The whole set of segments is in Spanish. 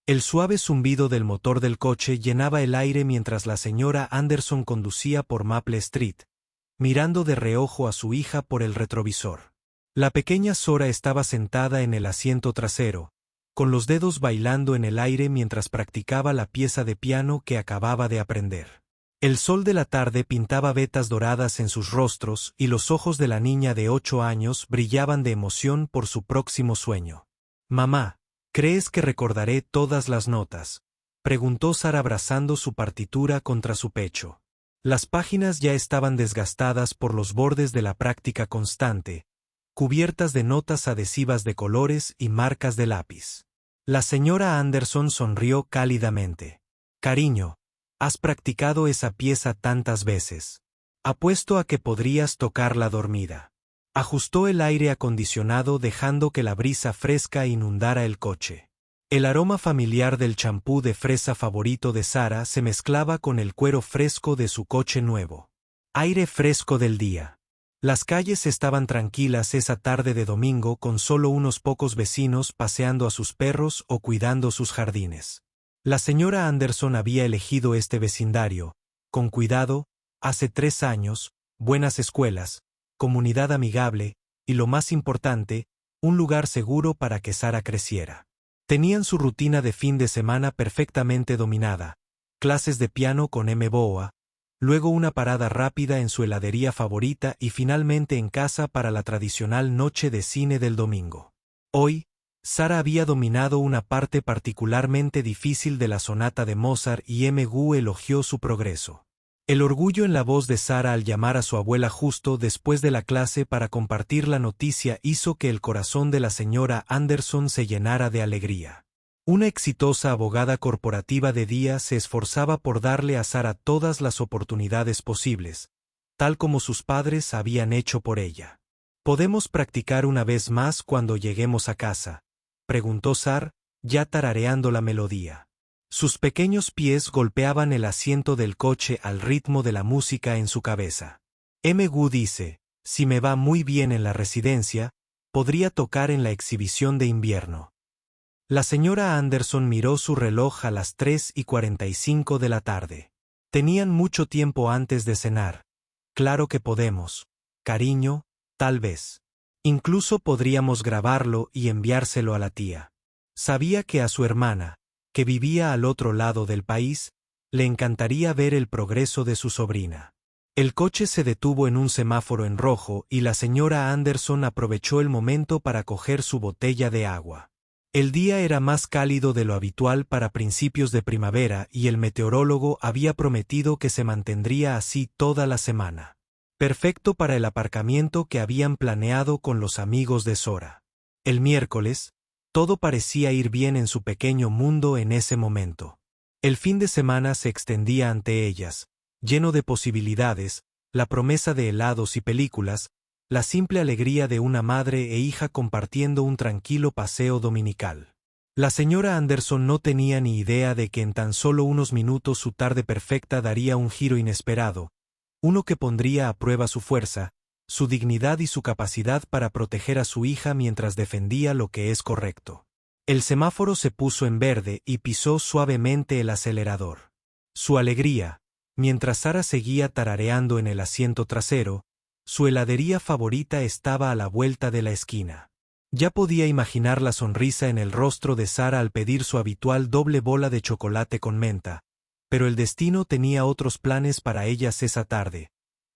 El suave zumbido del motor del coche llenaba el aire mientras la señora Anderson conducía por Maple Street, mirando de reojo a su hija por el retrovisor. La pequeña Sora estaba sentada en el asiento trasero, con los dedos bailando en el aire mientras practicaba la pieza de piano que acababa de aprender. El sol de la tarde pintaba vetas doradas en sus rostros y los ojos de la niña de 8 años brillaban de emoción por su próximo sueño. «Mamá, ¿crees que recordaré todas las notas?», preguntó Sara abrazando su partitura contra su pecho. Las páginas ya estaban desgastadas por los bordes de la práctica constante, cubiertas de notas adhesivas de colores y marcas de lápiz. La señora Anderson sonrió cálidamente. «Cariño, has practicado esa pieza tantas veces. Apuesto a que podrías tocarla dormida». Ajustó el aire acondicionado dejando que la brisa fresca inundara el coche. El aroma familiar del champú de fresa favorito de Sara se mezclaba con el cuero fresco de su coche nuevo. Aire fresco del día. Las calles estaban tranquilas esa tarde de domingo con solo unos pocos vecinos paseando a sus perros o cuidando sus jardines. La señora Anderson había elegido este vecindario, con cuidado, hace 3 años, buenas escuelas, comunidad amigable, y lo más importante, un lugar seguro para que Sara creciera. Tenían su rutina de fin de semana perfectamente dominada, clases de piano con M. Boa, luego una parada rápida en su heladería favorita y finalmente en casa para la tradicional noche de cine del domingo. Hoy, Sara había dominado una parte particularmente difícil de la sonata de Mozart y M. Gu elogió su progreso. El orgullo en la voz de Sara al llamar a su abuela justo después de la clase para compartir la noticia hizo que el corazón de la señora Anderson se llenara de alegría. Una exitosa abogada corporativa de día se esforzaba por darle a Sara todas las oportunidades posibles, tal como sus padres habían hecho por ella. «¿Podemos practicar una vez más cuando lleguemos a casa?», preguntó Sara, ya tarareando la melodía. Sus pequeños pies golpeaban el asiento del coche al ritmo de la música en su cabeza. «M. Gu dice, si me va muy bien en la residencia, podría tocar en la exhibición de invierno». La señora Anderson miró su reloj a las 3:45 de la tarde. Tenían mucho tiempo antes de cenar. «Claro que podemos, cariño, tal vez. Incluso podríamos grabarlo y enviárselo a la tía». Sabía que a su hermana, que vivía al otro lado del país, le encantaría ver el progreso de su sobrina. El coche se detuvo en un semáforo en rojo y la señora Anderson aprovechó el momento para coger su botella de agua. El día era más cálido de lo habitual para principios de primavera y el meteorólogo había prometido que se mantendría así toda la semana. Perfecto para el aparcamiento que habían planeado con los amigos de Sora. El miércoles, todo parecía ir bien en su pequeño mundo en ese momento. El fin de semana se extendía ante ellas, lleno de posibilidades, la promesa de helados y películas, la simple alegría de una madre e hija compartiendo un tranquilo paseo dominical. La señora Anderson no tenía ni idea de que en tan solo unos minutos su tarde perfecta daría un giro inesperado, uno que pondría a prueba su fuerza, su dignidad y su capacidad para proteger a su hija mientras defendía lo que es correcto. El semáforo se puso en verde y pisó suavemente el acelerador. Su alegría, mientras Sara seguía tarareando en el asiento trasero, su heladería favorita estaba a la vuelta de la esquina. Ya podía imaginar la sonrisa en el rostro de Sara al pedir su habitual doble bola de chocolate con menta, pero el destino tenía otros planes para ellas esa tarde,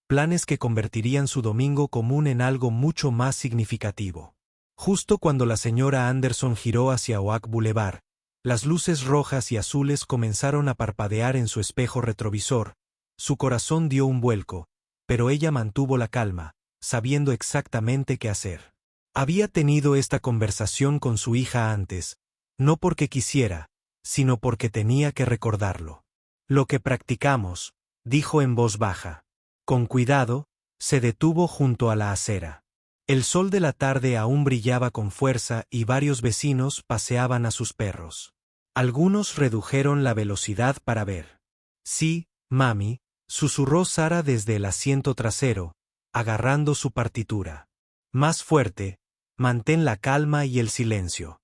planes que convertirían su domingo común en algo mucho más significativo. Justo cuando la señora Anderson giró hacia Oak Boulevard, las luces rojas y azules comenzaron a parpadear en su espejo retrovisor, su corazón dio un vuelco, pero ella mantuvo la calma, sabiendo exactamente qué hacer. Había tenido esta conversación con su hija antes, no porque quisiera, sino porque tenía que recordarlo. «Lo que practicamos», dijo en voz baja. Con cuidado, se detuvo junto a la acera. El sol de la tarde aún brillaba con fuerza y varios vecinos paseaban a sus perros. Algunos redujeron la velocidad para ver. «Sí, mami», susurró Sara desde el asiento trasero, agarrando su partitura. «Más fuerte, mantén la calma y el silencio».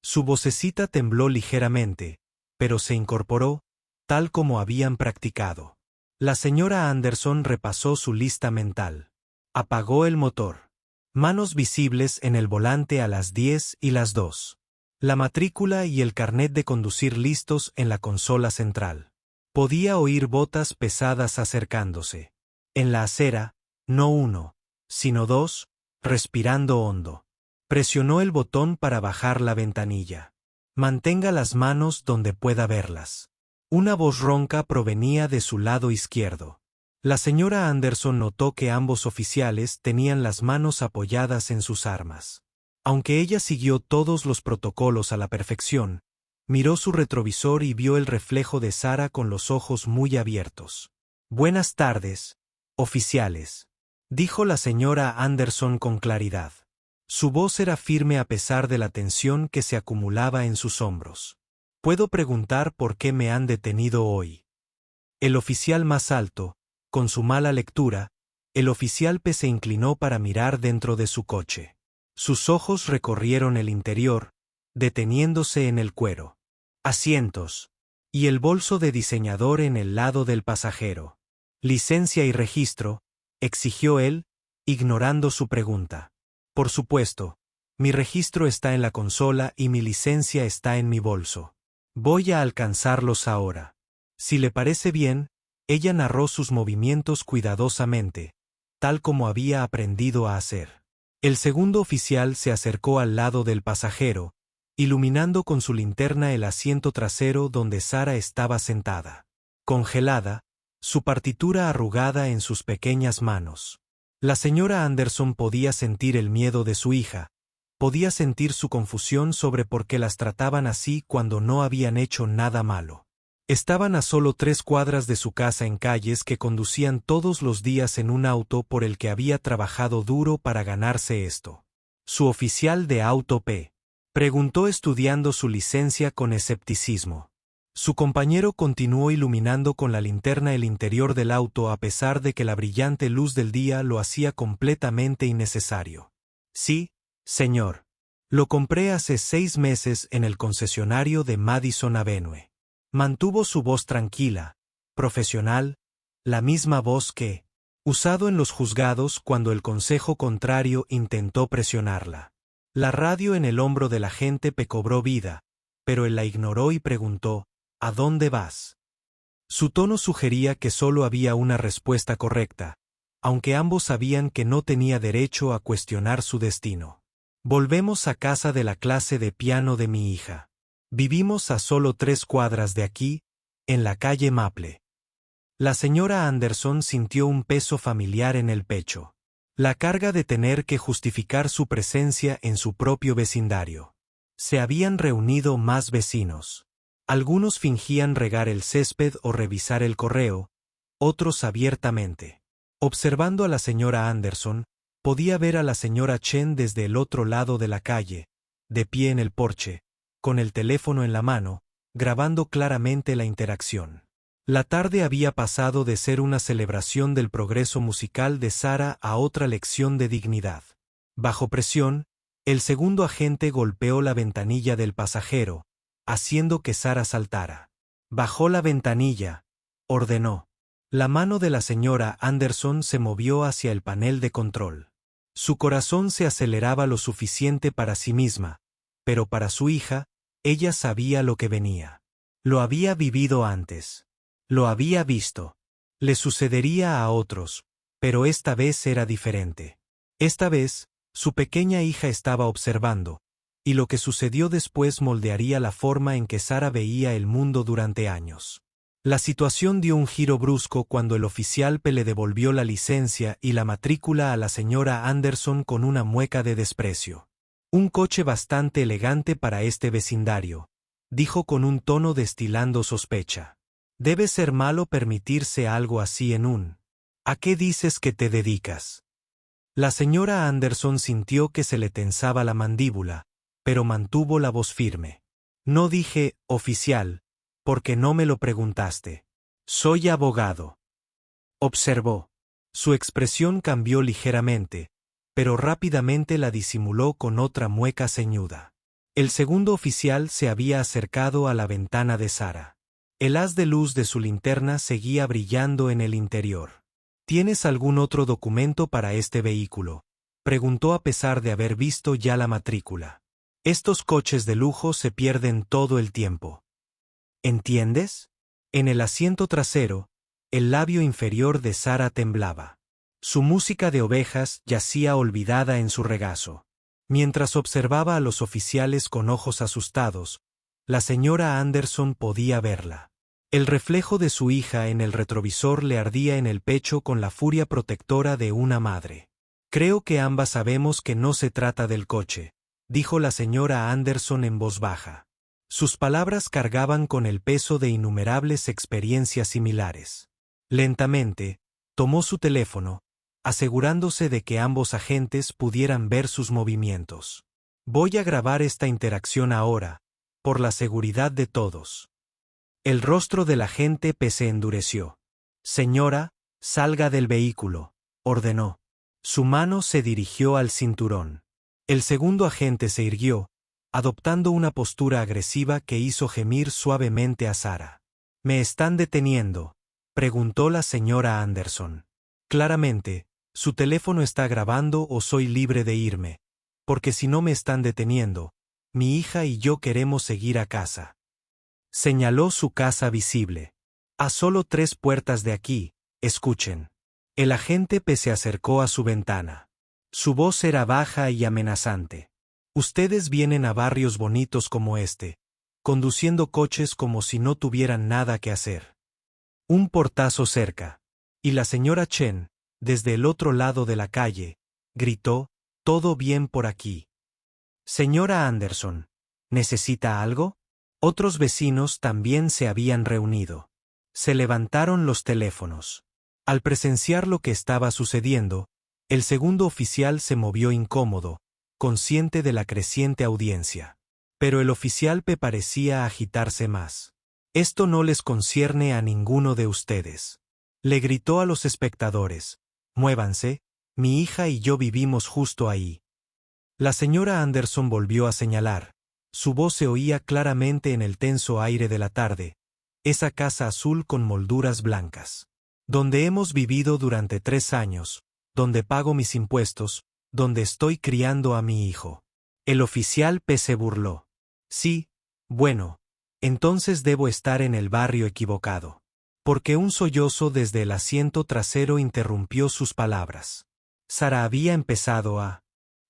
Su vocecita tembló ligeramente, pero se incorporó, tal como habían practicado. La señora Anderson repasó su lista mental. Apagó el motor. Manos visibles en el volante a las 10 y las 2. La matrícula y el carnet de conducir listos en la consola central. Podía oír botas pesadas acercándose. En la acera, no uno, sino dos, respirando hondo. Presionó el botón para bajar la ventanilla. Mantenga las manos donde pueda verlas. Una voz ronca provenía de su lado izquierdo. La señora Anderson notó que ambos oficiales tenían las manos apoyadas en sus armas. Aunque ella siguió todos los protocolos a la perfección, miró su retrovisor y vio el reflejo de Sarah con los ojos muy abiertos. «Buenas tardes, oficiales», dijo la señora Anderson con claridad. Su voz era firme a pesar de la tensión que se acumulaba en sus hombros. «¿Puedo preguntar por qué me han detenido hoy?» El oficial más alto, con su mala lectura, el oficial P se inclinó para mirar dentro de su coche. Sus ojos recorrieron el interior, deteniéndose en el cuero. Asientos. Y el bolso de diseñador en el lado del pasajero. «Licencia y registro», exigió él, ignorando su pregunta. «Por supuesto. Mi registro está en la consola y mi licencia está en mi bolso. Voy a alcanzarlos ahora». Si le parece bien, ella narró sus movimientos cuidadosamente, tal como había aprendido a hacer. El segundo oficial se acercó al lado del pasajero, iluminando con su linterna el asiento trasero donde Sarah estaba sentada. Congelada, su partitura arrugada en sus pequeñas manos. La señora Anderson podía sentir el miedo de su hija, podía sentir su confusión sobre por qué las trataban así cuando no habían hecho nada malo. Estaban a solo 3 cuadras de su casa en calles que conducían todos los días en un auto por el que había trabajado duro para ganarse esto. Su oficial de auto P. Preguntó estudiando su licencia con escepticismo. Su compañero continuó iluminando con la linterna el interior del auto a pesar de que la brillante luz del día lo hacía completamente innecesario. «Sí, señor. Lo compré hace 6 meses en el concesionario de Madison Avenue». Mantuvo su voz tranquila, profesional, la misma voz que, usado en los juzgados cuando el consejo contrario intentó presionarla. La radio en el hombro del agente P cobró vida, pero él la ignoró y preguntó, «¿A dónde vas?». Su tono sugería que solo había una respuesta correcta, aunque ambos sabían que no tenía derecho a cuestionar su destino. «Volvemos a casa de la clase de piano de mi hija. Vivimos a solo 3 cuadras de aquí, en la calle Maple». La señora Anderson sintió un peso familiar en el pecho. La carga de tener que justificar su presencia en su propio vecindario. Se habían reunido más vecinos. Algunos fingían regar el césped o revisar el correo, otros abiertamente. Observando a la señora Anderson, podía ver a la señora Chen desde el otro lado de la calle, de pie en el porche, con el teléfono en la mano, grabando claramente la interacción. La tarde había pasado de ser una celebración del progreso musical de Sarah a otra lección de dignidad. Bajo presión, el segundo agente golpeó la ventanilla del pasajero, haciendo que Sarah saltara. «Bajó la ventanilla», ordenó. La mano de la señora Anderson se movió hacia el panel de control. Su corazón se aceleraba lo suficiente para sí misma, pero para su hija, ella sabía lo que venía. Lo había vivido antes. Lo había visto. Le sucedería a otros, pero esta vez era diferente. Esta vez, su pequeña hija estaba observando, y lo que sucedió después moldearía la forma en que Sarah veía el mundo durante años. La situación dio un giro brusco cuando el oficial P le devolvió la licencia y la matrícula a la señora Anderson con una mueca de desprecio. «Un coche bastante elegante para este vecindario», dijo con un tono destilando sospecha. «Debe ser malo permitirse algo así en un... ¿A qué dices que te dedicas?». La señora Anderson sintió que se le tensaba la mandíbula, pero mantuvo la voz firme. «No dije, oficial, porque no me lo preguntaste. Soy abogado», observó. Su expresión cambió ligeramente, pero rápidamente la disimuló con otra mueca ceñuda. El segundo oficial se había acercado a la ventana de Sara. El haz de luz de su linterna seguía brillando en el interior. ¿Tienes algún otro documento para este vehículo?, preguntó a pesar de haber visto ya la matrícula. Estos coches de lujo se pierden todo el tiempo. ¿Entiendes? En el asiento trasero, el labio inferior de Sara temblaba. Su música de ovejas yacía olvidada en su regazo. Mientras observaba a los oficiales con ojos asustados, la señora Anderson podía verla. El reflejo de su hija en el retrovisor le ardía en el pecho con la furia protectora de una madre. Creo que ambas sabemos que no se trata del coche, dijo la señora Anderson en voz baja. Sus palabras cargaban con el peso de innumerables experiencias similares. Lentamente, tomó su teléfono, asegurándose de que ambos agentes pudieran ver sus movimientos. Voy a grabar esta interacción ahora, por la seguridad de todos. El rostro del agente P se endureció. Señora, salga del vehículo, ordenó. Su mano se dirigió al cinturón. El segundo agente se irguió, adoptando una postura agresiva que hizo gemir suavemente a Sara. ¿Me están deteniendo?, preguntó la señora Anderson. Claramente, su teléfono está grabando o soy libre de irme, porque si no me están deteniendo, mi hija y yo queremos seguir a casa. Señaló su casa visible. A solo 3 puertas de aquí, escuchen. El agente P se acercó a su ventana. Su voz era baja y amenazante. Ustedes vienen a barrios bonitos como este, conduciendo coches como si no tuvieran nada que hacer. Un portazo cerca. Y la señora Chen, desde el otro lado de la calle, gritó, «¿Todo bien por aquí?» Señora Anderson, ¿necesita algo? Otros vecinos también se habían reunido. Se levantaron los teléfonos. Al presenciar lo que estaba sucediendo, el segundo oficial se movió incómodo, consciente de la creciente audiencia. Pero el oficial P parecía agitarse más. «Esto no les concierne a ninguno de ustedes», le gritó a los espectadores. «Muévanse, mi hija y yo vivimos justo ahí». La señora Anderson volvió a señalar. Su voz se oía claramente en el tenso aire de la tarde. «Esa casa azul con molduras blancas. Donde hemos vivido durante 3 años, donde pago mis impuestos, donde estoy criando a mi hijo». El oficial P se burló. «Sí, bueno, entonces debo estar en el barrio equivocado». Porque un sollozo desde el asiento trasero interrumpió sus palabras. Sara había empezado a...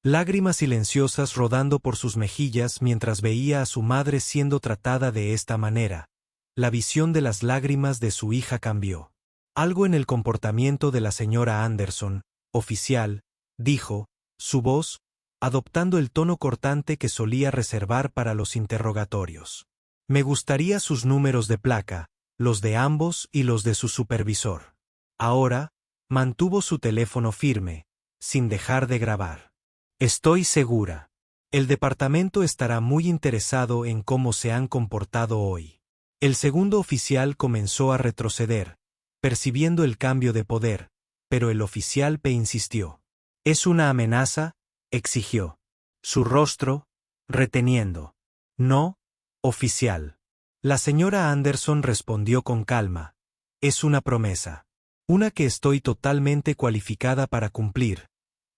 Lágrimas silenciosas rodando por sus mejillas mientras veía a su madre siendo tratada de esta manera. La visión de las lágrimas de su hija cambió. Algo en el comportamiento de la señora Anderson, oficial, dijo, su voz, adoptando el tono cortante que solía reservar para los interrogatorios. «Me gustaría sus números de placa, los de ambos y los de su supervisor». Ahora, mantuvo su teléfono firme, sin dejar de grabar. «Estoy segura. El departamento estará muy interesado en cómo se han comportado hoy». El segundo oficial comenzó a retroceder, percibiendo el cambio de poder, pero el oficial P insistió. «¿Es una amenaza?», exigió. Su rostro, reteniendo. «No, oficial». La señora Anderson respondió con calma. «Es una promesa. Una que estoy totalmente cualificada para cumplir,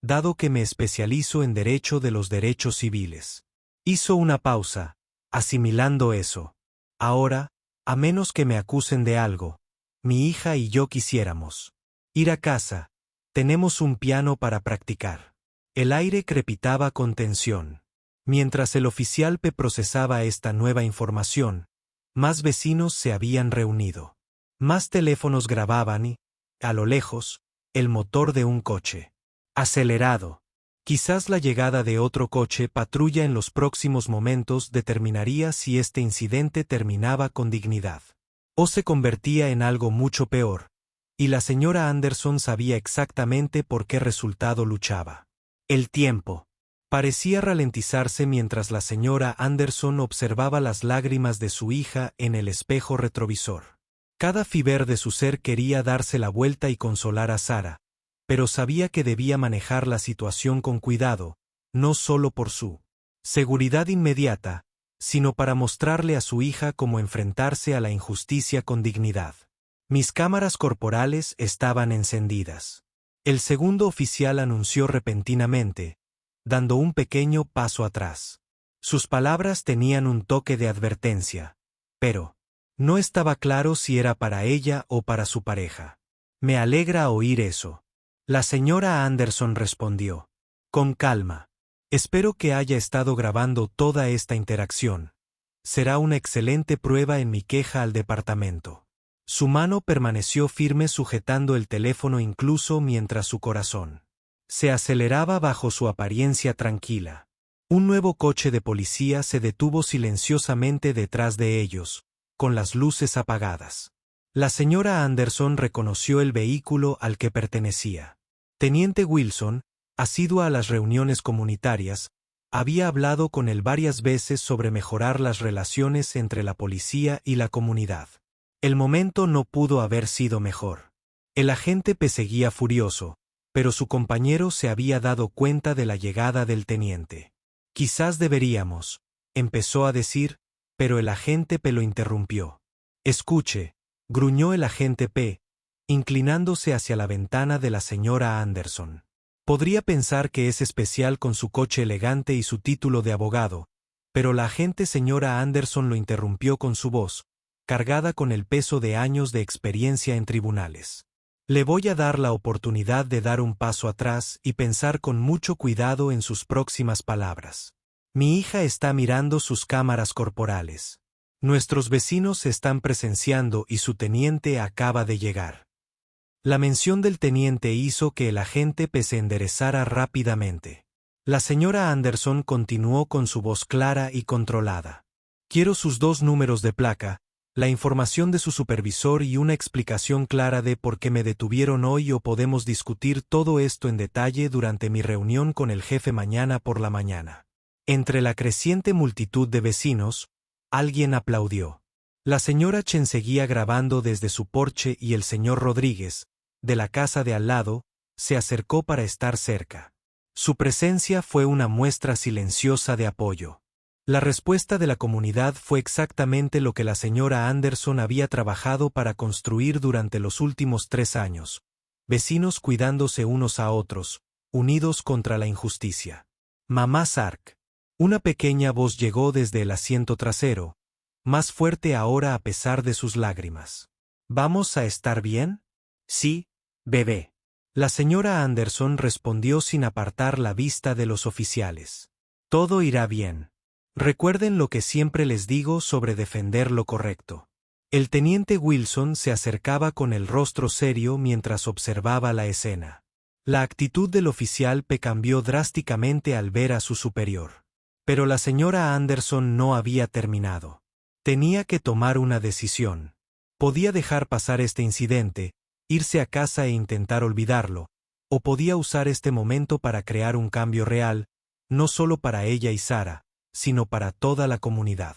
dado que me especializo en derecho de los derechos civiles». Hizo una pausa, asimilando eso. «Ahora, a menos que me acusen de algo, mi hija y yo quisiéramos ir a casa. Tenemos un piano para practicar». El aire crepitaba con tensión. Mientras el oficial P procesaba esta nueva información, más vecinos se habían reunido. Más teléfonos grababan y, a lo lejos, el motor de un coche. Acelerado. Quizás la llegada de otro coche patrulla en los próximos momentos determinaría si este incidente terminaba con dignidad o se convertía en algo mucho peor, y la señora Anderson sabía exactamente por qué resultado luchaba. El tiempo parecía ralentizarse mientras la señora Anderson observaba las lágrimas de su hija en el espejo retrovisor. Cada fibra de su ser quería darse la vuelta y consolar a Sara, pero sabía que debía manejar la situación con cuidado, no solo por su seguridad inmediata, sino para mostrarle a su hija cómo enfrentarse a la injusticia con dignidad. Mis cámaras corporales estaban encendidas. El segundo oficial anunció repentinamente, dando un pequeño paso atrás. Sus palabras tenían un toque de advertencia, pero no estaba claro si era para ella o para su pareja. Me alegra oír eso. La señora Anderson respondió. Con calma. Espero que haya estado grabando toda esta interacción. Será una excelente prueba en mi queja al departamento. Su mano permaneció firme sujetando el teléfono incluso mientras su corazón se aceleraba bajo su apariencia tranquila. Un nuevo coche de policía se detuvo silenciosamente detrás de ellos, con las luces apagadas. La señora Anderson reconoció el vehículo al que pertenecía. Teniente Wilson, asidua a las reuniones comunitarias, había hablado con él varias veces sobre mejorar las relaciones entre la policía y la comunidad. El momento no pudo haber sido mejor. El agente P seguía furioso, pero su compañero se había dado cuenta de la llegada del teniente. Quizás deberíamos, empezó a decir, pero el agente P lo interrumpió. Escuche, gruñó el agente P, inclinándose hacia la ventana de la señora Anderson. Podría pensar que es especial con su coche elegante y su título de abogado, pero la agente señora Anderson lo interrumpió con su voz, cargada con el peso de años de experiencia en tribunales. Le voy a dar la oportunidad de dar un paso atrás y pensar con mucho cuidado en sus próximas palabras. Mi hija está mirando sus cámaras corporales. Nuestros vecinos se están presenciando y su teniente acaba de llegar. La mención del teniente hizo que el agente P se enderezara rápidamente. La señora Anderson continuó con su voz clara y controlada. Quiero sus 2 números de placa, la información de su supervisor y una explicación clara de por qué me detuvieron hoy o podemos discutir todo esto en detalle durante mi reunión con el jefe mañana por la mañana. Entre la creciente multitud de vecinos, alguien aplaudió. La señora Chen seguía grabando desde su porche y el señor Rodríguez, de la casa de al lado, se acercó para estar cerca. Su presencia fue una muestra silenciosa de apoyo. La respuesta de la comunidad fue exactamente lo que la señora Anderson había trabajado para construir durante los últimos 3 años. Vecinos cuidándose unos a otros, unidos contra la injusticia. Mamá Sark. Una pequeña voz llegó desde el asiento trasero, más fuerte ahora a pesar de sus lágrimas. ¿Vamos a estar bien? Sí, bebé. La señora Anderson respondió sin apartar la vista de los oficiales. Todo irá bien. Recuerden lo que siempre les digo sobre defender lo correcto. El teniente Wilson se acercaba con el rostro serio mientras observaba la escena. La actitud del oficial P cambió drásticamente al ver a su superior. Pero la señora Anderson no había terminado. Tenía que tomar una decisión. Podía dejar pasar este incidente, irse a casa e intentar olvidarlo, o podía usar este momento para crear un cambio real, no solo para ella y Sara, sino para toda la comunidad.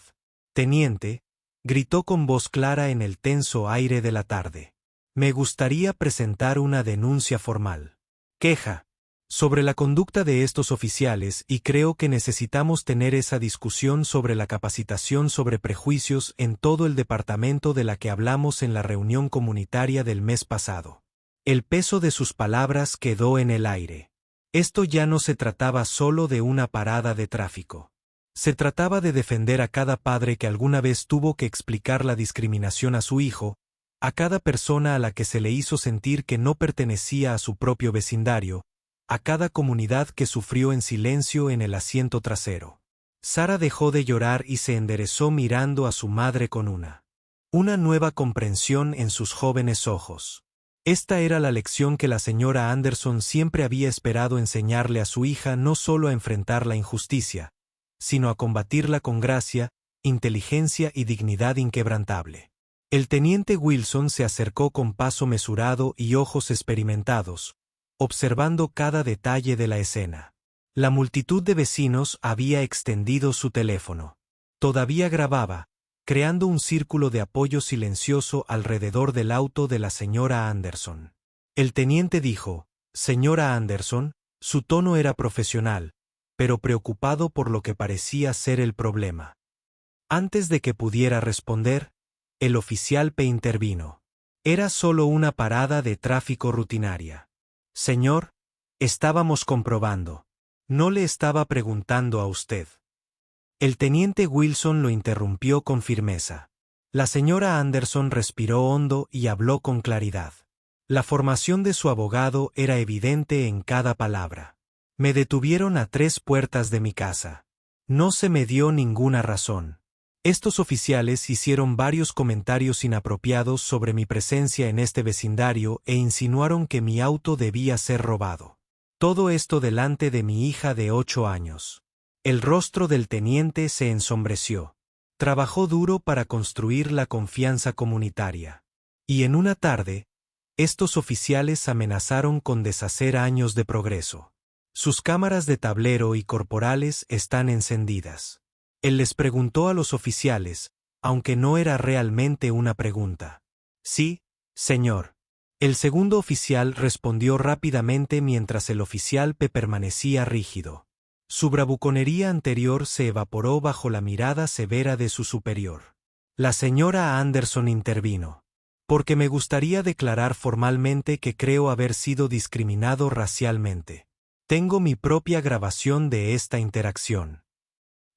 Teniente, gritó con voz clara en el tenso aire de la tarde. Me gustaría presentar una denuncia formal. Queja. Sobre la conducta de estos oficiales y creo que necesitamos tener esa discusión sobre la capacitación sobre prejuicios en todo el departamento de la que hablamos en la reunión comunitaria del mes pasado. El peso de sus palabras quedó en el aire. Esto ya no se trataba solo de una parada de tráfico. Se trataba de defender a cada padre que alguna vez tuvo que explicar la discriminación a su hijo, a cada persona a la que se le hizo sentir que no pertenecía a su propio vecindario, a cada comunidad que sufrió en silencio en el asiento trasero. Sara dejó de llorar y se enderezó mirando a su madre con una nueva comprensión en sus jóvenes ojos. Esta era la lección que la señora Anderson siempre había esperado enseñarle a su hija, no solo a enfrentar la injusticia, sino a combatirla con gracia, inteligencia y dignidad inquebrantable. El teniente Wilson se acercó con paso mesurado y ojos experimentados, observando cada detalle de la escena. La multitud de vecinos había extendido su teléfono. Todavía grababa, creando un círculo de apoyo silencioso alrededor del auto de la señora Anderson. El teniente dijo, «Señora Anderson», su tono era profesional, pero preocupado por lo que parecía ser el problema. Antes de que pudiera responder, el oficial P intervino. Era solo una parada de tráfico rutinaria. Señor, estábamos comprobando. No le estaba preguntando a usted. El teniente Wilson lo interrumpió con firmeza. La señora Anderson respiró hondo y habló con claridad. La formación de su abogado era evidente en cada palabra. Me detuvieron a 3 puertas de mi casa. No se me dio ninguna razón. Estos oficiales hicieron varios comentarios inapropiados sobre mi presencia en este vecindario e insinuaron que mi auto debía ser robado. Todo esto delante de mi hija de 8 años. El rostro del teniente se ensombreció. Trabajó duro para construir la confianza comunitaria. Y en una tarde, estos oficiales amenazaron con deshacer años de progreso. Sus cámaras de tablero y corporales están encendidas. Él les preguntó a los oficiales, aunque no era realmente una pregunta. Sí, señor. El segundo oficial respondió rápidamente mientras el oficial P permanecía rígido. Su bravuconería anterior se evaporó bajo la mirada severa de su superior. La señora Anderson intervino. Porque me gustaría declarar formalmente que creo haber sido discriminado racialmente. Tengo mi propia grabación de esta interacción.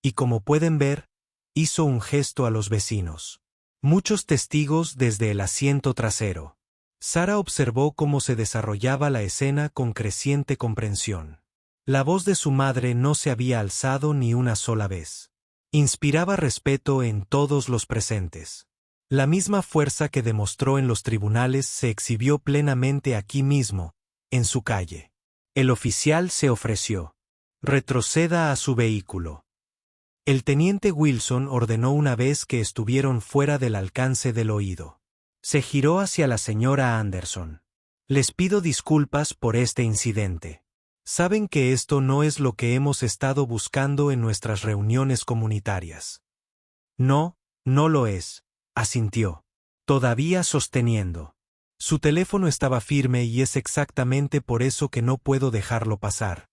Y como pueden ver, hizo un gesto a los vecinos. Muchos testigos desde el asiento trasero. Sara observó cómo se desarrollaba la escena con creciente comprensión. La voz de su madre no se había alzado ni una sola vez. Inspiraba respeto en todos los presentes. La misma fuerza que demostró en los tribunales se exhibió plenamente aquí mismo, en su calle. El oficial se ofreció. Retroceda a su vehículo. El teniente Wilson ordenó una vez que estuvieron fuera del alcance del oído. Se giró hacia la señora Anderson. Les pido disculpas por este incidente. Saben que esto no es lo que hemos estado buscando en nuestras reuniones comunitarias. No, no lo es, asintió. Todavía sosteniendo. Su teléfono estaba firme y es exactamente por eso que no puedo dejarlo pasar.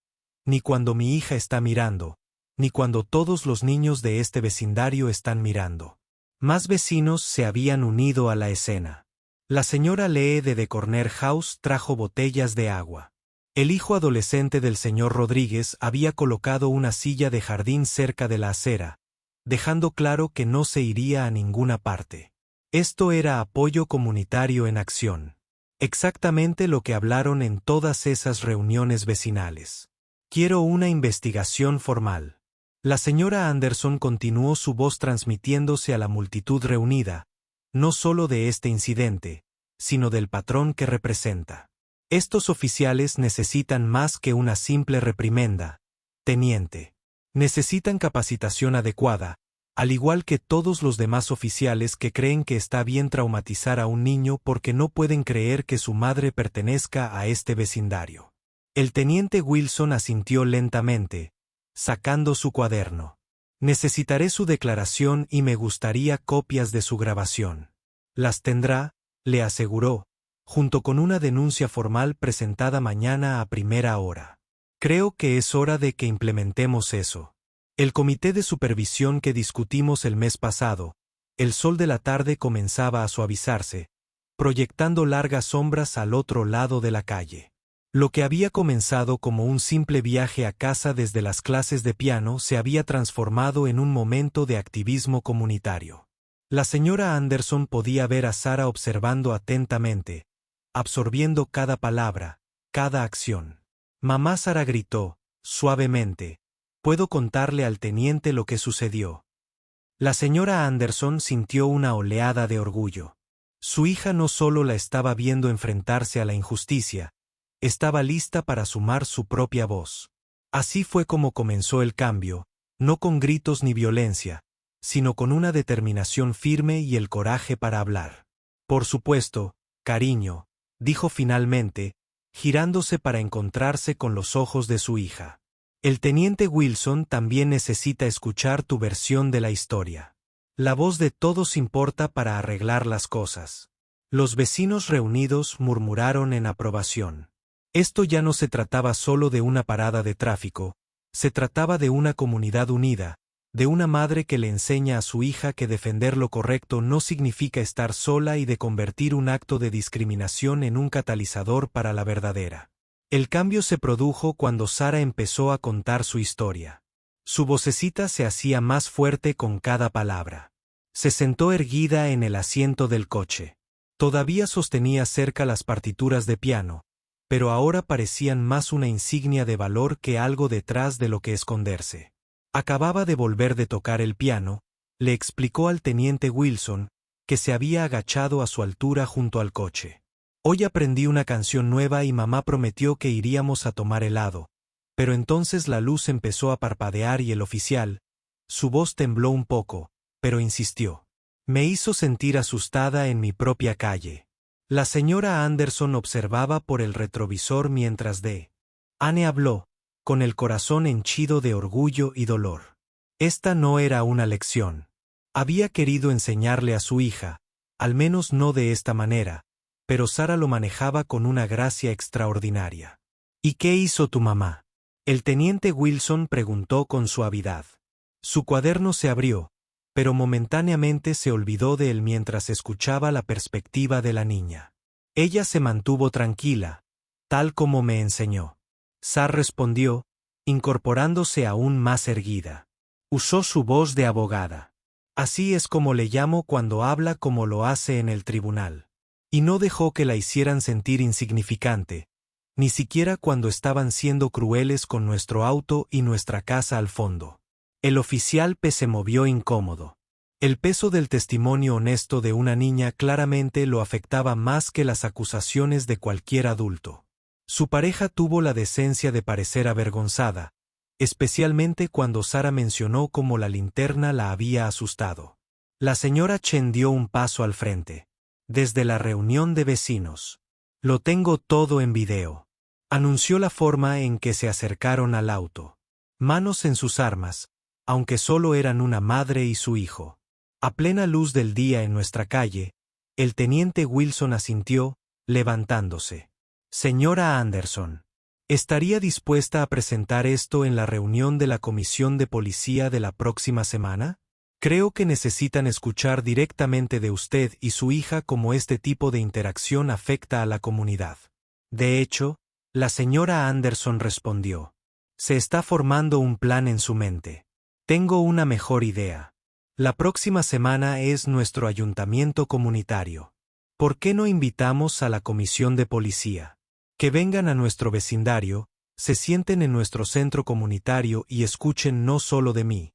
Ni cuando mi hija está mirando, ni cuando todos los niños de este vecindario están mirando. Más vecinos se habían unido a la escena. La señora Lee de The Corner House trajo botellas de agua. El hijo adolescente del señor Rodríguez había colocado una silla de jardín cerca de la acera, dejando claro que no se iría a ninguna parte. Esto era apoyo comunitario en acción. Exactamente lo que hablaron en todas esas reuniones vecinales. Quiero una investigación formal. La señora Anderson continuó su voz transmitiéndose a la multitud reunida, no solo de este incidente, sino del patrón que representa. Estos oficiales necesitan más que una simple reprimenda, teniente. Necesitan capacitación adecuada, al igual que todos los demás oficiales que creen que está bien traumatizar a un niño porque no pueden creer que su madre pertenezca a este vecindario. El teniente Wilson asintió lentamente, sacando su cuaderno. Necesitaré su declaración y me gustaría copias de su grabación. Las tendrá, le aseguró, junto con una denuncia formal presentada mañana a primera hora. Creo que es hora de que implementemos eso. El comité de supervisión que discutimos el mes pasado, el sol de la tarde comenzaba a suavizarse, proyectando largas sombras al otro lado de la calle. Lo que había comenzado como un simple viaje a casa desde las clases de piano se había transformado en un momento de activismo comunitario. La señora Anderson podía ver a Sara observando atentamente, absorbiendo cada palabra, cada acción. Mamá Sara gritó, suavemente, «¿Puedo contarle al teniente lo que sucedió?» La señora Anderson sintió una oleada de orgullo. Su hija no solo la estaba viendo enfrentarse a la injusticia, estaba lista para sumar su propia voz. Así fue como comenzó el cambio, no con gritos ni violencia, sino con una determinación firme y el coraje para hablar. «Por supuesto, cariño», dijo finalmente, girándose para encontrarse con los ojos de su hija. «El teniente Wilson también necesita escuchar tu versión de la historia. La voz de todos importa para arreglar las cosas». Los vecinos reunidos murmuraron en aprobación. Esto ya no se trataba solo de una parada de tráfico, Se trataba de una comunidad unida, de una madre que le enseña a su hija que defender lo correcto no significa estar sola y de convertir un acto de discriminación en un catalizador para la verdadera. El cambio se produjo cuando Sara empezó a contar su historia. Su vocecita se hacía más fuerte con cada palabra. Se sentó erguida en el asiento del coche. Todavía sostenía cerca las partituras de piano, pero ahora parecían más una insignia de valor que algo detrás de lo que esconderse. Acababa de volver de tocar el piano, le explicó al teniente Wilson, que se había agachado a su altura junto al coche. Hoy aprendí una canción nueva y mamá prometió que iríamos a tomar helado, pero entonces la luz empezó a parpadear y el oficial, su voz tembló un poco, pero insistió. Me hizo sentir asustada en mi propia calle. La señora Anderson observaba por el retrovisor mientras Anne habló, con el corazón henchido de orgullo y dolor. Esta no era una lección. Había querido enseñarle a su hija, al menos no de esta manera, pero Sara lo manejaba con una gracia extraordinaria. ¿Y qué hizo tu mamá? El teniente Wilson preguntó con suavidad. Su cuaderno se abrió, pero momentáneamente se olvidó de él mientras escuchaba la perspectiva de la niña. Ella se mantuvo tranquila, tal como me enseñó. Sara respondió, incorporándose aún más erguida. Usó su voz de abogada. Así es como le llamo cuando habla como lo hace en el tribunal. Y no dejó que la hicieran sentir insignificante, ni siquiera cuando estaban siendo crueles con nuestro auto y nuestra casa al fondo. El oficial se movió incómodo. El peso del testimonio honesto de una niña claramente lo afectaba más que las acusaciones de cualquier adulto. Su pareja tuvo la decencia de parecer avergonzada, especialmente cuando Sara mencionó cómo la linterna la había asustado. La señora Chen dio un paso al frente. Desde la reunión de vecinos. Lo tengo todo en video. Anunció la forma en que se acercaron al auto. Manos en sus armas, aunque solo eran una madre y su hijo. A plena luz del día en nuestra calle, el teniente Wilson asintió, levantándose. Señora Anderson, ¿estaría dispuesta a presentar esto en la reunión de la comisión de policía de la próxima semana? Creo que necesitan escuchar directamente de usted y su hija cómo este tipo de interacción afecta a la comunidad. De hecho, la señora Anderson respondió. Se está formando un plan en su mente. Tengo una mejor idea. La próxima semana es nuestro ayuntamiento comunitario. ¿Por qué no invitamos a la comisión de policía? Que vengan a nuestro vecindario, se sienten en nuestro centro comunitario y escuchen no solo de mí,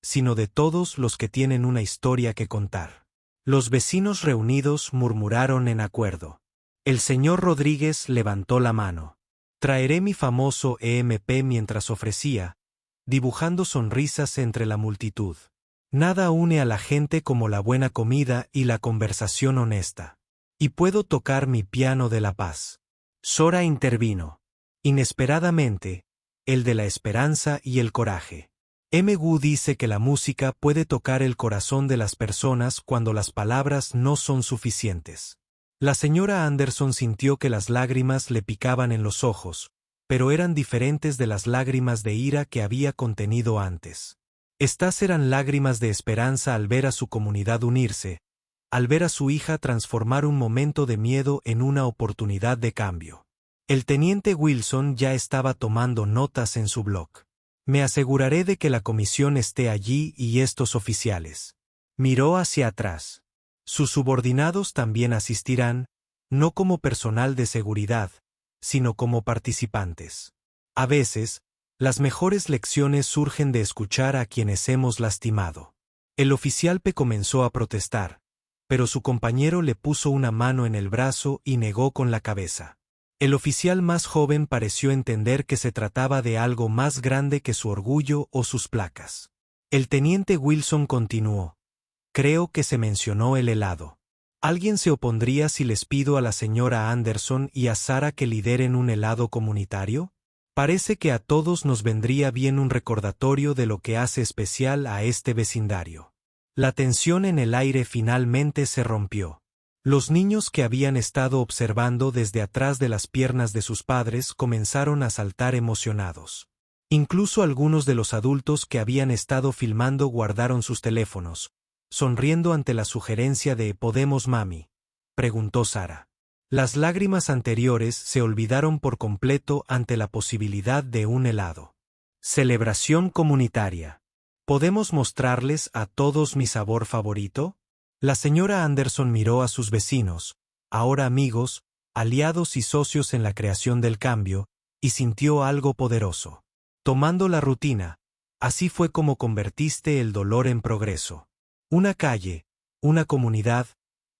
sino de todos los que tienen una historia que contar. Los vecinos reunidos murmuraron en acuerdo. El señor Rodríguez levantó la mano. Traeré mi famoso EMP mientras ofrecía, dibujando sonrisas entre la multitud. Nada une a la gente como la buena comida y la conversación honesta. Y puedo tocar mi piano de la paz. Sora intervino. Inesperadamente, el de la esperanza y el coraje. M.Gu dice que la música puede tocar el corazón de las personas cuando las palabras no son suficientes. La señora Anderson sintió que las lágrimas le picaban en los ojos, pero eran diferentes de las lágrimas de ira que había contenido antes. Estas eran lágrimas de esperanza al ver a su comunidad unirse, al ver a su hija transformar un momento de miedo en una oportunidad de cambio. El teniente Wilson ya estaba tomando notas en su blog. Me aseguraré de que la comisión esté allí y estos oficiales. Miró hacia atrás. Sus subordinados también asistirán, no como personal de seguridad, sino como participantes. A veces, las mejores lecciones surgen de escuchar a quienes hemos lastimado. El oficial comenzó a protestar, pero su compañero le puso una mano en el brazo y negó con la cabeza. El oficial más joven pareció entender que se trataba de algo más grande que su orgullo o sus placas. El teniente Wilson continuó. Creo que se mencionó el helado. ¿Alguien se opondría si les pido a la señora Anderson y a Sara que lideren un helado comunitario? Parece que a todos nos vendría bien un recordatorio de lo que hace especial a este vecindario. La tensión en el aire finalmente se rompió. Los niños que habían estado observando desde atrás de las piernas de sus padres comenzaron a saltar emocionados. Incluso algunos de los adultos que habían estado filmando guardaron sus teléfonos, sonriendo ante la sugerencia de «¿Podemos, mami?», preguntó Sara. Las lágrimas anteriores se olvidaron por completo ante la posibilidad de un helado. Celebración comunitaria. ¿Podemos mostrarles a todos mi sabor favorito? La señora Anderson miró a sus vecinos, ahora amigos, aliados y socios en la creación del cambio, y sintió algo poderoso. Tomando la rutina, así fue como convertiste el dolor en progreso. Una calle, una comunidad,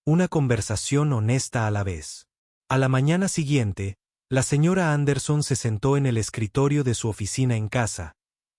una conversación honesta a la vez. A la mañana siguiente, la señora Anderson se sentó en el escritorio de su oficina en casa,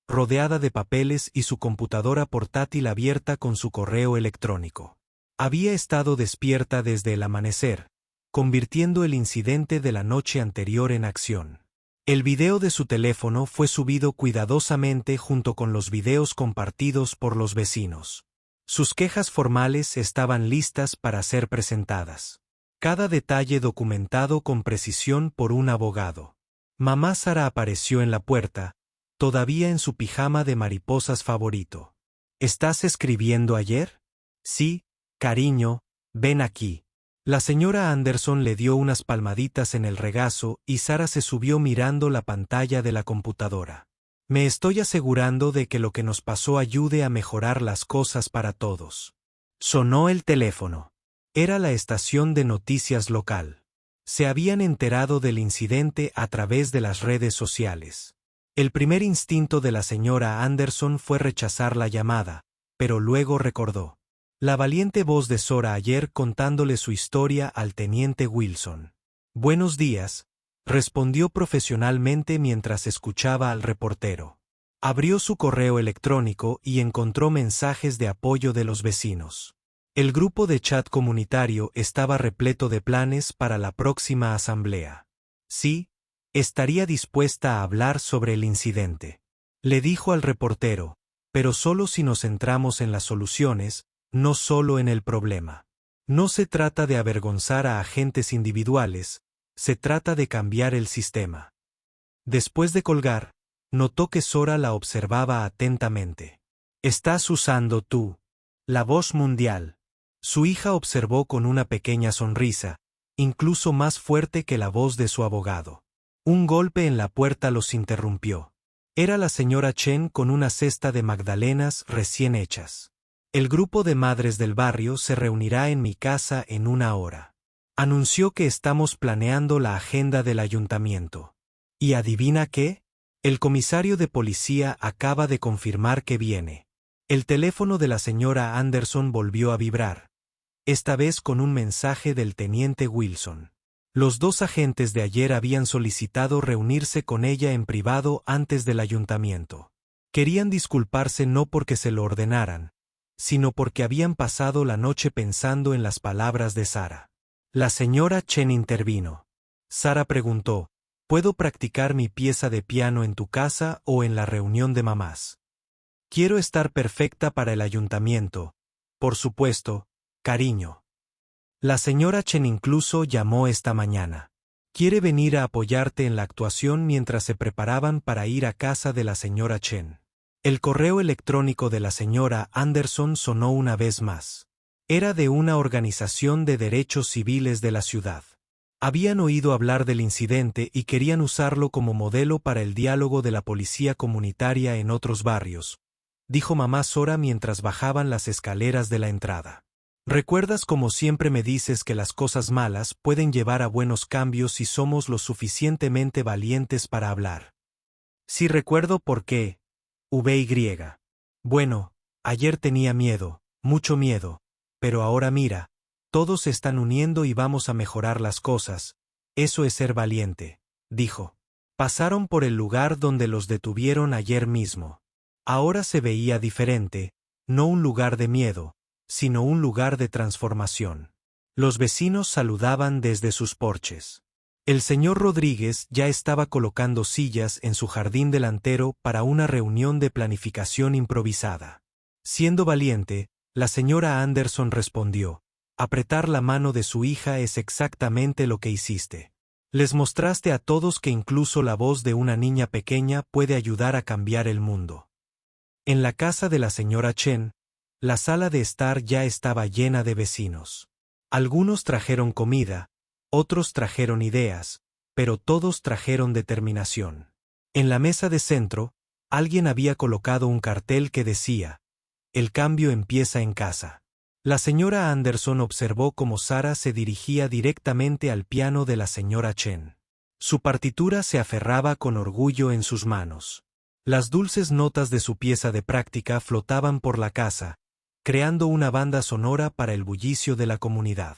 rodeada de papeles y su computadora portátil abierta con su correo electrónico. Había estado despierta desde el amanecer, convirtiendo el incidente de la noche anterior en acción. El video de su teléfono fue subido cuidadosamente junto con los videos compartidos por los vecinos. Sus quejas formales estaban listas para ser presentadas. Cada detalle documentado con precisión por un abogado. Mamá Sara apareció en la puerta, todavía en su pijama de mariposas favorito. ¿Estás escribiendo ayer? Sí, cariño, ven aquí. La señora Anderson le dio unas palmaditas en el regazo y Sara se subió mirando la pantalla de la computadora. Me estoy asegurando de que lo que nos pasó ayude a mejorar las cosas para todos. Sonó el teléfono. Era la estación de noticias local. Se habían enterado del incidente a través de las redes sociales. El primer instinto de la señora Anderson fue rechazar la llamada, pero luego recordó la valiente voz de Sora ayer contándole su historia al teniente Wilson. Buenos días, respondió profesionalmente mientras escuchaba al reportero. Abrió su correo electrónico y encontró mensajes de apoyo de los vecinos. El grupo de chat comunitario estaba repleto de planes para la próxima asamblea. Sí, estaría dispuesta a hablar sobre el incidente. Le dijo al reportero, pero solo si nos centramos en las soluciones, no solo en el problema. No se trata de avergonzar a agentes individuales, se trata de cambiar el sistema. Después de colgar, notó que Sora la observaba atentamente. Estás usando tú la voz mundial. Su hija observó con una pequeña sonrisa, incluso más fuerte que la voz de su abogado. Un golpe en la puerta los interrumpió. Era la señora Chen con una cesta de magdalenas recién hechas. El grupo de madres del barrio se reunirá en mi casa en 1 hora. Anunció que estamos planeando la agenda del ayuntamiento. ¿Y adivina qué? El comisario de policía acaba de confirmar que viene. El teléfono de la señora Anderson volvió a vibrar, esta vez con un mensaje del teniente Wilson. Los 2 agentes de ayer habían solicitado reunirse con ella en privado antes del ayuntamiento. Querían disculparse no porque se lo ordenaran, sino porque habían pasado la noche pensando en las palabras de Sara. La señora Chen intervino. Sara preguntó, ¿puedo practicar mi pieza de piano en tu casa o en la reunión de mamás? Quiero estar perfecta para el ayuntamiento. Por supuesto, cariño. La señora Chen incluso llamó esta mañana. Quiere venir a apoyarte en la actuación mientras se preparaban para ir a casa de la señora Chen. El correo electrónico de la señora Anderson sonó una vez más. Era de una organización de derechos civiles de la ciudad. Habían oído hablar del incidente y querían usarlo como modelo para el diálogo de la policía comunitaria en otros barrios, dijo mamá Sora mientras bajaban las escaleras de la entrada. ¿Recuerdas como siempre me dices que las cosas malas pueden llevar a buenos cambios si somos lo suficientemente valientes para hablar? Sí, recuerdo por qué. VY. Bueno, ayer tenía miedo, mucho miedo, pero ahora mira, todos se están uniendo y vamos a mejorar las cosas. Eso es ser valiente, dijo. Pasaron por el lugar donde los detuvieron ayer mismo. Ahora se veía diferente, no un lugar de miedo, sino un lugar de transformación. Los vecinos saludaban desde sus porches. El señor Rodríguez ya estaba colocando sillas en su jardín delantero para una reunión de planificación improvisada. Siendo valiente, la señora Anderson respondió, apretar la mano de su hija es exactamente lo que hiciste. Les mostraste a todos que incluso la voz de una niña pequeña puede ayudar a cambiar el mundo. En la casa de la señora Chen, la sala de estar ya estaba llena de vecinos. Algunos trajeron comida, otros trajeron ideas, pero todos trajeron determinación. En la mesa de centro, alguien había colocado un cartel que decía: "El cambio empieza en casa". La señora Anderson observó cómo Sara se dirigía directamente al piano de la señora Chen. Su partitura se aferraba con orgullo en sus manos. Las dulces notas de su pieza de práctica flotaban por la casa, creando una banda sonora para el bullicio de la comunidad.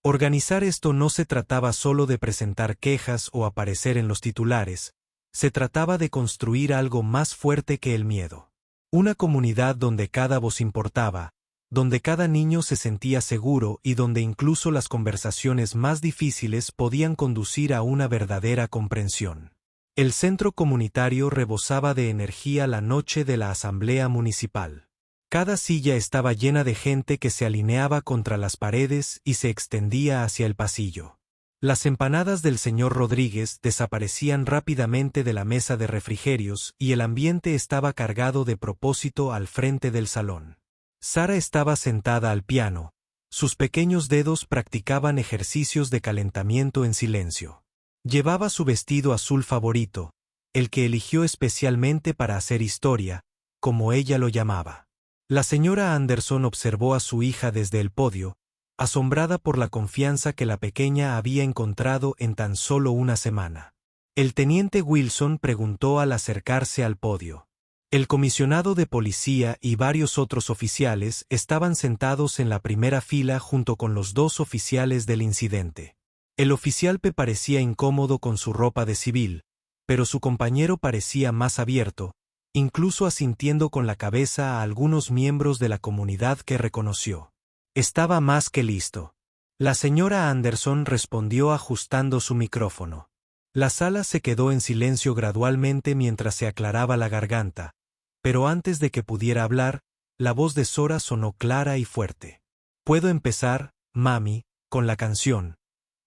Organizar esto no se trataba solo de presentar quejas o aparecer en los titulares, se trataba de construir algo más fuerte que el miedo. Una comunidad donde cada voz importaba, donde cada niño se sentía seguro y donde incluso las conversaciones más difíciles podían conducir a una verdadera comprensión. El centro comunitario rebosaba de energía la noche de la asamblea municipal. Cada silla estaba llena de gente que se alineaba contra las paredes y se extendía hacia el pasillo. Las empanadas del señor Rodríguez desaparecían rápidamente de la mesa de refrigerios y el ambiente estaba cargado de propósito al frente del salón. Sara estaba sentada al piano, sus pequeños dedos practicaban ejercicios de calentamiento en silencio. Llevaba su vestido azul favorito, el que eligió especialmente para hacer historia, como ella lo llamaba. La señora Anderson observó a su hija desde el podio, asombrada por la confianza que la pequeña había encontrado en tan solo una semana. El teniente Wilson preguntó al acercarse al podio. El comisionado de policía y varios otros oficiales estaban sentados en la primera fila junto con los dos oficiales del incidente. El oficial P parecía incómodo con su ropa de civil, pero su compañero parecía más abierto, incluso asintiendo con la cabeza a algunos miembros de la comunidad que reconoció. Estaba más que listo. La señora Anderson respondió ajustando su micrófono. La sala se quedó en silencio gradualmente mientras se aclaraba la garganta, pero antes de que pudiera hablar, la voz de Sora sonó clara y fuerte. «¿Puedo empezar, mami, con la canción?»,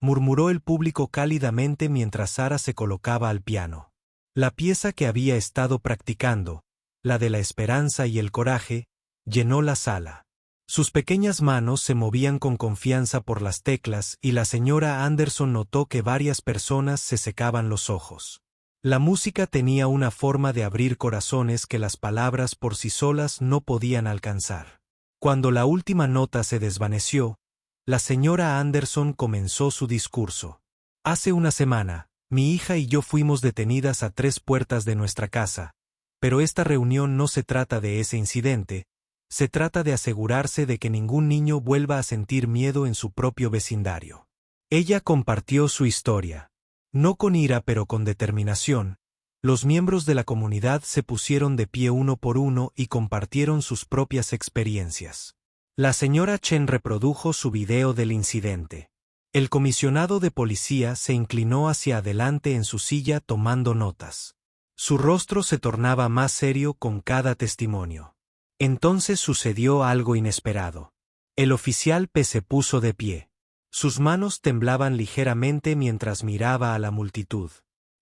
murmuró el público cálidamente mientras Sara se colocaba al piano. La pieza que había estado practicando, la de la esperanza y el coraje, llenó la sala. Sus pequeñas manos se movían con confianza por las teclas y la señora Anderson notó que varias personas se secaban los ojos. La música tenía una forma de abrir corazones que las palabras por sí solas no podían alcanzar. Cuando la última nota se desvaneció, la señora Anderson comenzó su discurso. «Hace una semana, mi hija y yo fuimos detenidas a 3 puertas de nuestra casa, pero esta reunión no se trata de ese incidente, se trata de asegurarse de que ningún niño vuelva a sentir miedo en su propio vecindario». Ella compartió su historia. No con ira pero con determinación, los miembros de la comunidad se pusieron de pie uno por uno y compartieron sus propias experiencias. La señora Chen reprodujo su video del incidente. El comisionado de policía se inclinó hacia adelante en su silla tomando notas. Su rostro se tornaba más serio con cada testimonio. Entonces sucedió algo inesperado. El oficial P se puso de pie. Sus manos temblaban ligeramente mientras miraba a la multitud.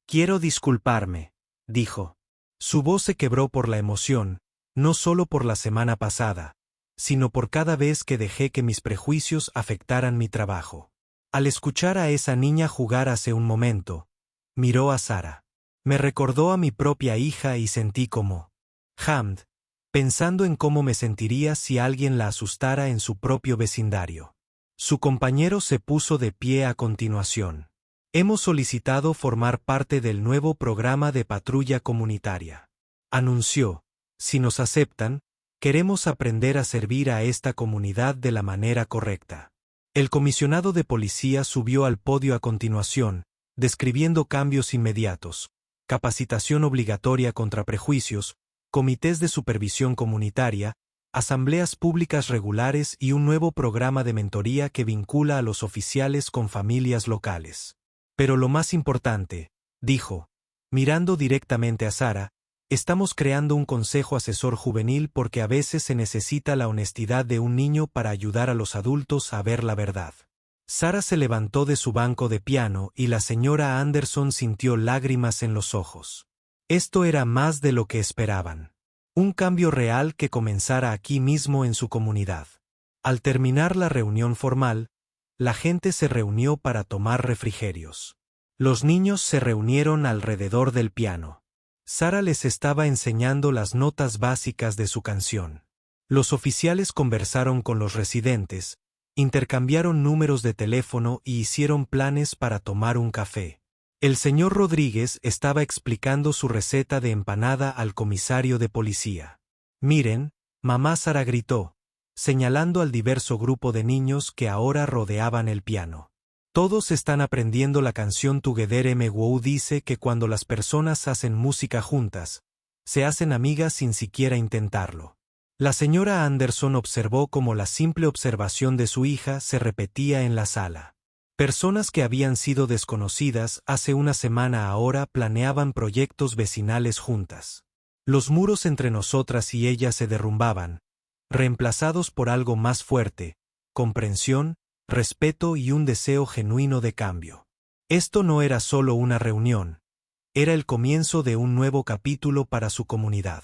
«Quiero disculparme», dijo. Su voz se quebró por la emoción, no solo por la semana pasada, sino por cada vez que dejé que mis prejuicios afectaran mi trabajo. Al escuchar a esa niña jugar hace un momento, miró a Sara. Me recordó a mi propia hija y sentí como Hamd, pensando en cómo me sentiría si alguien la asustara en su propio vecindario. Su compañero se puso de pie a continuación. «Hemos solicitado formar parte del nuevo programa de patrulla comunitaria», anunció. «Si nos aceptan, queremos aprender a servir a esta comunidad de la manera correcta». El comisionado de policía subió al podio a continuación, describiendo cambios inmediatos, capacitación obligatoria contra prejuicios, comités de supervisión comunitaria, asambleas públicas regulares y un nuevo programa de mentoría que vincula a los oficiales con familias locales. «Pero lo más importante», dijo, mirando directamente a Sara, «estamos creando un consejo asesor juvenil porque a veces se necesita la honestidad de un niño para ayudar a los adultos a ver la verdad». Sara se levantó de su banco de piano y la señora Anderson sintió lágrimas en los ojos. Esto era más de lo que esperaban. Un cambio real que comenzara aquí mismo en su comunidad. Al terminar la reunión formal, la gente se reunió para tomar refrigerios. Los niños se reunieron alrededor del piano. Sara les estaba enseñando las notas básicas de su canción. Los oficiales conversaron con los residentes, intercambiaron números de teléfono y hicieron planes para tomar un café. El señor Rodríguez estaba explicando su receta de empanada al comisario de policía. «Miren», mamá Sara gritó, señalando al diverso grupo de niños que ahora rodeaban el piano. «Todos están aprendiendo la canción Together MWOW dice que cuando las personas hacen música juntas, se hacen amigas sin siquiera intentarlo». La señora Anderson observó cómo la simple observación de su hija se repetía en la sala. Personas que habían sido desconocidas hace una semana ahora planeaban proyectos vecinales juntas. Los muros entre nosotras y ella se derrumbaban, reemplazados por algo más fuerte, comprensión, respeto y un deseo genuino de cambio. Esto no era solo una reunión, era el comienzo de un nuevo capítulo para su comunidad.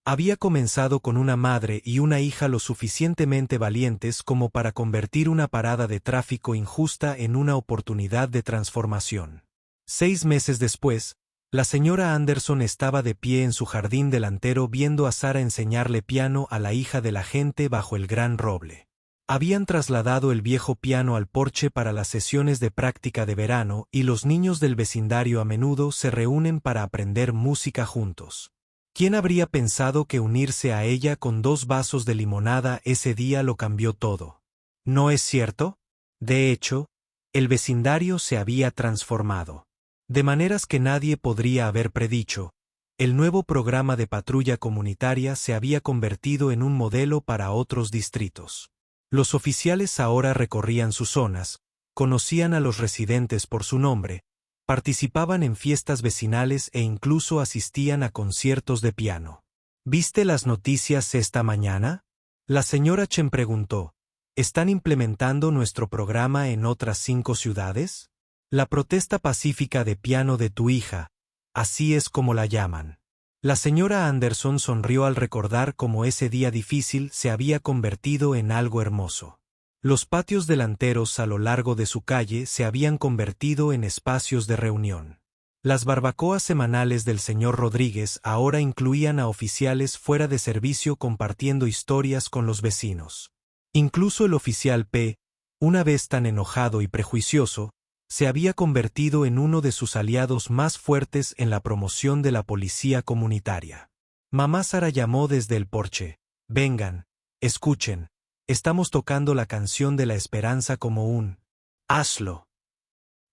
Había comenzado con una madre y una hija lo suficientemente valientes como para convertir una parada de tráfico injusta en una oportunidad de transformación. 6 meses después, la señora Anderson estaba de pie en su jardín delantero viendo a Sara enseñarle piano a la hija de la gente bajo el gran roble. Habían trasladado el viejo piano al porche para las sesiones de práctica de verano y los niños del vecindario a menudo se reúnen para aprender música juntos. ¿Quién habría pensado que unirse a ella con 2 vasos de limonada ese día lo cambió todo? ¿No es cierto? De hecho, el vecindario se había transformado. De maneras que nadie podría haber predicho, el nuevo programa de patrulla comunitaria se había convertido en un modelo para otros distritos. Los oficiales ahora recorrían sus zonas, conocían a los residentes por su nombre, participaban en fiestas vecinales e incluso asistían a conciertos de piano. ¿Viste las noticias esta mañana? La señora Chen preguntó. ¿Están implementando nuestro programa en otras 5 ciudades? La protesta pacífica de piano de tu hija, así es como la llaman. La señora Anderson sonrió al recordar cómo ese día difícil se había convertido en algo hermoso. Los patios delanteros a lo largo de su calle se habían convertido en espacios de reunión. Las barbacoas semanales del señor Rodríguez ahora incluían a oficiales fuera de servicio compartiendo historias con los vecinos. Incluso el oficial P., una vez tan enojado y prejuicioso, se había convertido en uno de sus aliados más fuertes en la promoción de la policía comunitaria. Mamá Sara llamó desde el porche. «Vengan, escuchen. Estamos tocando la canción de la esperanza como un hazlo».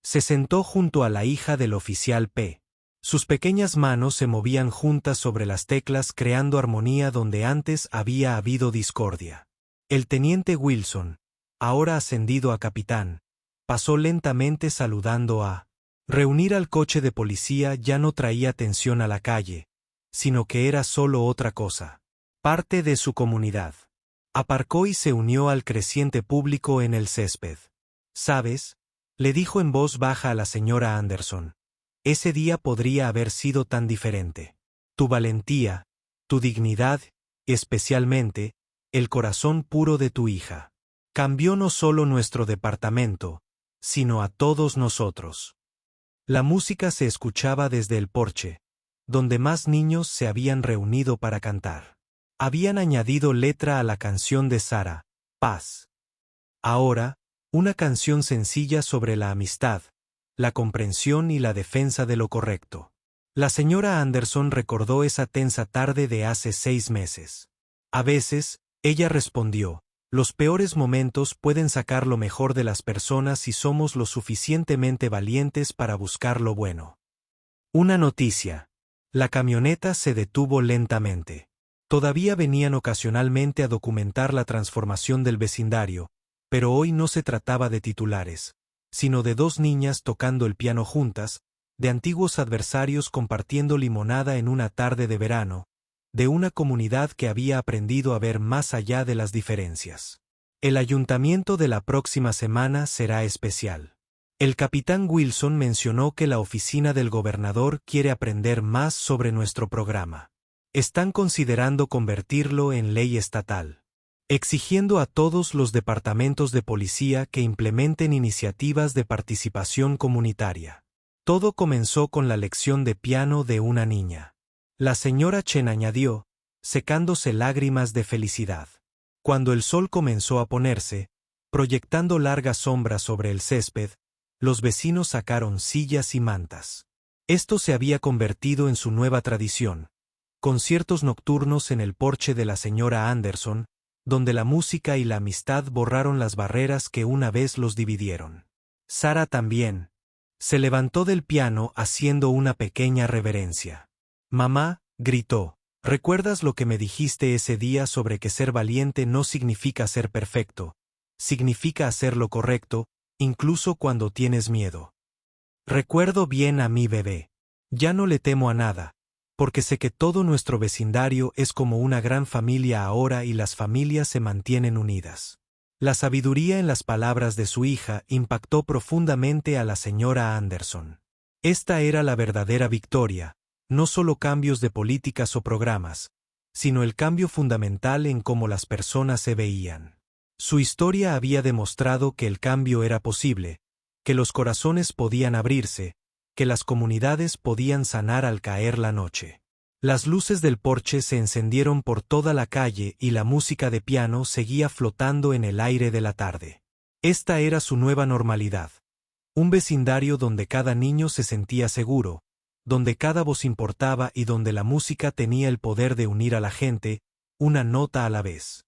Se sentó junto a la hija del oficial P. Sus pequeñas manos se movían juntas sobre las teclas creando armonía donde antes había habido discordia. El teniente Wilson, ahora ascendido a capitán, pasó lentamente saludando a reunir al coche de policía ya no traía atención a la calle, sino que era solo otra cosa, parte de su comunidad. Aparcó y se unió al creciente público en el césped. «¿Sabes?», le dijo en voz baja a la señora Anderson. «Ese día podría haber sido tan diferente. Tu valentía, tu dignidad, y especialmente, el corazón puro de tu hija. Cambió no solo nuestro departamento, sino a todos nosotros». La música se escuchaba desde el porche, donde más niños se habían reunido para cantar. Habían añadido letra a la canción de Sara, Paz. Ahora, una canción sencilla sobre la amistad, la comprensión y la defensa de lo correcto. La señora Anderson recordó esa tensa tarde de hace 6 meses. A veces, ella respondió, los peores momentos pueden sacar lo mejor de las personas si somos lo suficientemente valientes para buscar lo bueno. Una noticia. La camioneta se detuvo lentamente. Todavía venían ocasionalmente a documentar la transformación del vecindario, pero hoy no se trataba de titulares, sino de 2 niñas tocando el piano juntas, de antiguos adversarios compartiendo limonada en una tarde de verano, de una comunidad que había aprendido a ver más allá de las diferencias. El ayuntamiento de la próxima semana será especial. El capitán Wilson mencionó que la oficina del gobernador quiere aprender más sobre nuestro programa. Están considerando convertirlo en ley estatal, exigiendo a todos los departamentos de policía que implementen iniciativas de participación comunitaria. Todo comenzó con la lección de piano de una niña. La señora Chen añadió, secándose lágrimas de felicidad. Cuando el sol comenzó a ponerse, proyectando largas sombras sobre el césped, los vecinos sacaron sillas y mantas. Esto se había convertido en su nueva tradición, conciertos nocturnos en el porche de la señora Anderson, donde la música y la amistad borraron las barreras que una vez los dividieron. Sara también se levantó del piano haciendo una pequeña reverencia. «Mamá», gritó, «¿recuerdas lo que me dijiste ese día sobre que ser valiente no significa ser perfecto? Significa hacer lo correcto, incluso cuando tienes miedo». «Recuerdo bien a mi bebé. Ya no le temo a nada, porque sé que todo nuestro vecindario es como una gran familia ahora y las familias se mantienen unidas». La sabiduría en las palabras de su hija impactó profundamente a la señora Anderson. Esta era la verdadera victoria, no solo cambios de políticas o programas, sino el cambio fundamental en cómo las personas se veían. Su historia había demostrado que el cambio era posible, que los corazones podían abrirse, que las comunidades podían sanar al caer la noche. Las luces del porche se encendieron por toda la calle y la música de piano seguía flotando en el aire de la tarde. Esta era su nueva normalidad. Un vecindario donde cada niño se sentía seguro, donde cada voz importaba y donde la música tenía el poder de unir a la gente, una nota a la vez.